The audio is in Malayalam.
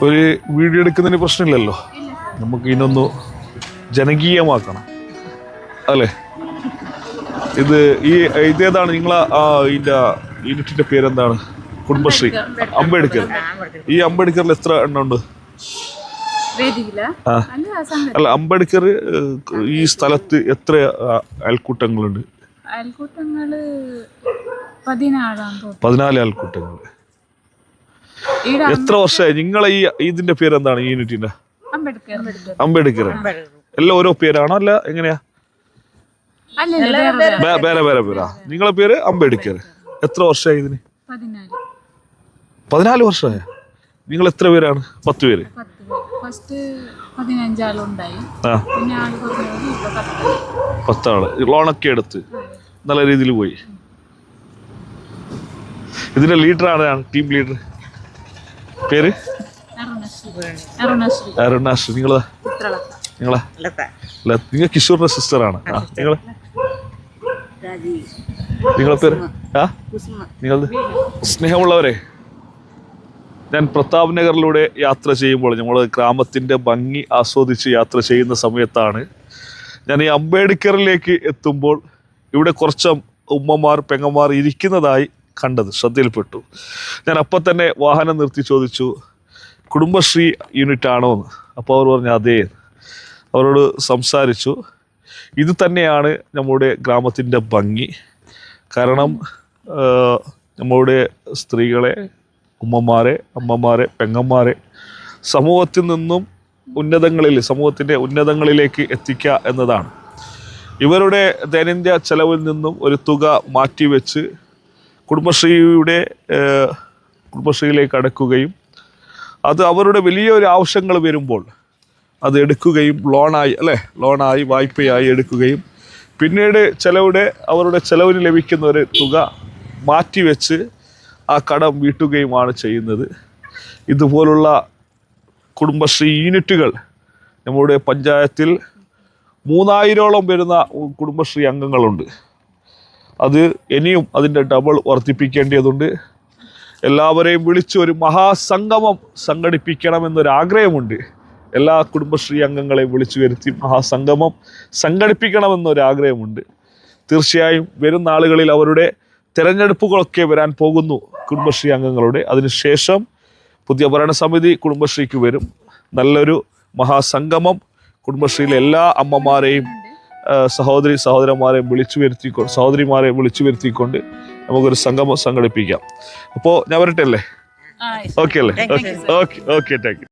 ഒരു വീഡിയോ എടുക്കുന്നതിന് പ്രശ്നമില്ലല്ലോ, നമുക്ക് ഇതിനൊന്ന് ജനകീയമാക്കണം അല്ലേ. ഇതേതാണ് നിങ്ങളെ ഇതിൻ്റെ യൂണിറ്റിൻ്റെ പേരെന്താണ്? കുടുംബശ്രീ അംബേദ്കർ. ഈ അംബേദ്കറിൽ എത്ര എണ്ണം ഉണ്ട്? അല്ല, അംബേദ്കർ ഈ സ്ഥലത്ത് എത്ര അയൽക്കൂട്ടങ്ങളുണ്ട്? 14 അയൽക്കൂട്ടങ്ങൾ. എത്ര വർഷമായി നിങ്ങളെ ഇതിന്റെ പേരെന്താണ്? ഈ യൂണിറ്റിന്റെ അംബേദ്കർ. എല്ലാം ഓരോ പേരാണോ അല്ല എങ്ങനെയാ? വേറെ വേറെ പേരാ. നിങ്ങളെ പേര് അംബേദ്കർ. എത്ര വർഷമായി ഇതിന്? 14 വർഷമായ. നിങ്ങൾ എത്ര പേരാണ്? 10 പേര്. 10 ആള് ലോണൊക്കെ എടുത്ത് നല്ല രീതിയിൽ പോയി. ഇതിന്റെ ലീഡർ ആരാണ്? ടീം ലീഡർ പേര്? അരുണാശ്രീ. നിങ്ങളെ നിങ്ങൾ കിഷോറിന്റെ സിസ്റ്റർ ആണ്. നിങ്ങളെ പേര്? നിങ്ങളത് സ്നേഹമുള്ളവരെ, ഞാൻ പ്രതാപ് നഗറിലൂടെ യാത്ര ചെയ്യുമ്പോൾ നമ്മൾ ഗ്രാമത്തിൻ്റെ ഭംഗി ആസ്വദിച്ച് യാത്ര ചെയ്യുന്ന സമയത്താണ് ഞാൻ ഈ അംബേദ്കറിലേക്ക് എത്തുമ്പോൾ ഇവിടെ കുറച്ച് ഉമ്മമാർ പെങ്ങന്മാർ ഇരിക്കുന്നതായി കണ്ടത്, ശ്രദ്ധയിൽപ്പെട്ടു. ഞാൻ അപ്പം തന്നെ വാഹനം നിർത്തി ചോദിച്ചു, കുടുംബശ്രീ യൂണിറ്റ് ആണോ എന്ന്. അപ്പോൾ അവർ പറഞ്ഞു അതേ. അവരോട് സംസാരിച്ചു. ഇത് തന്നെയാണ് നമ്മുടെ ഗ്രാമത്തിൻ്റെ ഭംഗി. കാരണം നമ്മുടെ സ്ത്രീകളെ, ഉമ്മമാരെ, അമ്മമാരെ, പെങ്ങന്മാരെ സമൂഹത്തിൽ നിന്നും സമൂഹത്തിൻ്റെ ഉന്നതങ്ങളിലേക്ക് എത്തിക്കുക എന്നതാണ്. ഇവരുടെ ദൈനംദിന ചെലവിൽ നിന്നും ഒരു തുക മാറ്റിവെച്ച് കുടുംബശ്രീയിലേക്ക് അടക്കുകയും അത് അവരുടെ വലിയൊരു ആവശ്യങ്ങൾ വരുമ്പോൾ അത് എടുക്കുകയും ലോണായി വായ്പയായി എടുക്കുകയും പിന്നീട് അവരുടെ ചെലവിന് ലഭിക്കുന്ന ഒരു തുക മാറ്റിവെച്ച് ആ കടം വീട്ടുകയുമാണ് ചെയ്യുന്നത്. ഇതുപോലുള്ള കുടുംബശ്രീ യൂണിറ്റുകൾ നമ്മുടെ പഞ്ചായത്തിൽ 3000ഓളം വരുന്ന കുടുംബശ്രീ അംഗങ്ങളുണ്ട്. അത് ഇനിയും അതിൻ്റെ ഡബിൾ വർദ്ധിപ്പിക്കേണ്ടതുണ്ട്. എല്ലാവരെയും വിളിച്ച് ഒരു മഹാസംഗമം സംഘടിപ്പിക്കണമെന്നൊരാഗ്രഹമുണ്ട്. എല്ലാ കുടുംബശ്രീ അംഗങ്ങളെയും വിളിച്ചു വരുത്തി മഹാസംഗമം സംഘടിപ്പിക്കണമെന്നൊരാഗ്രഹമുണ്ട്. തീർച്ചയായും വരും നാളുകളിൽ അവരുടെ തിരഞ്ഞെടുപ്പുകളൊക്കെ വരാൻ പോകുന്നു കുടുംബശ്രീ അംഗങ്ങളുടെ. അതിനുശേഷം പുതിയ ഭരണസമിതി കുടുംബശ്രീക്ക് വരും. നല്ലൊരു മഹാസംഗമം കുടുംബശ്രീയിലെ എല്ലാ അമ്മമാരെയും സഹോദരിമാരെയും വിളിച്ചു വരുത്തിക്കൊണ്ട് നമുക്കൊരു സംഗമം സംഘടിപ്പിക്കാം. അപ്പോൾ ഞാൻ വരട്ടെ അല്ലേ? ഓക്കെ അല്ലേ? Okay thank you.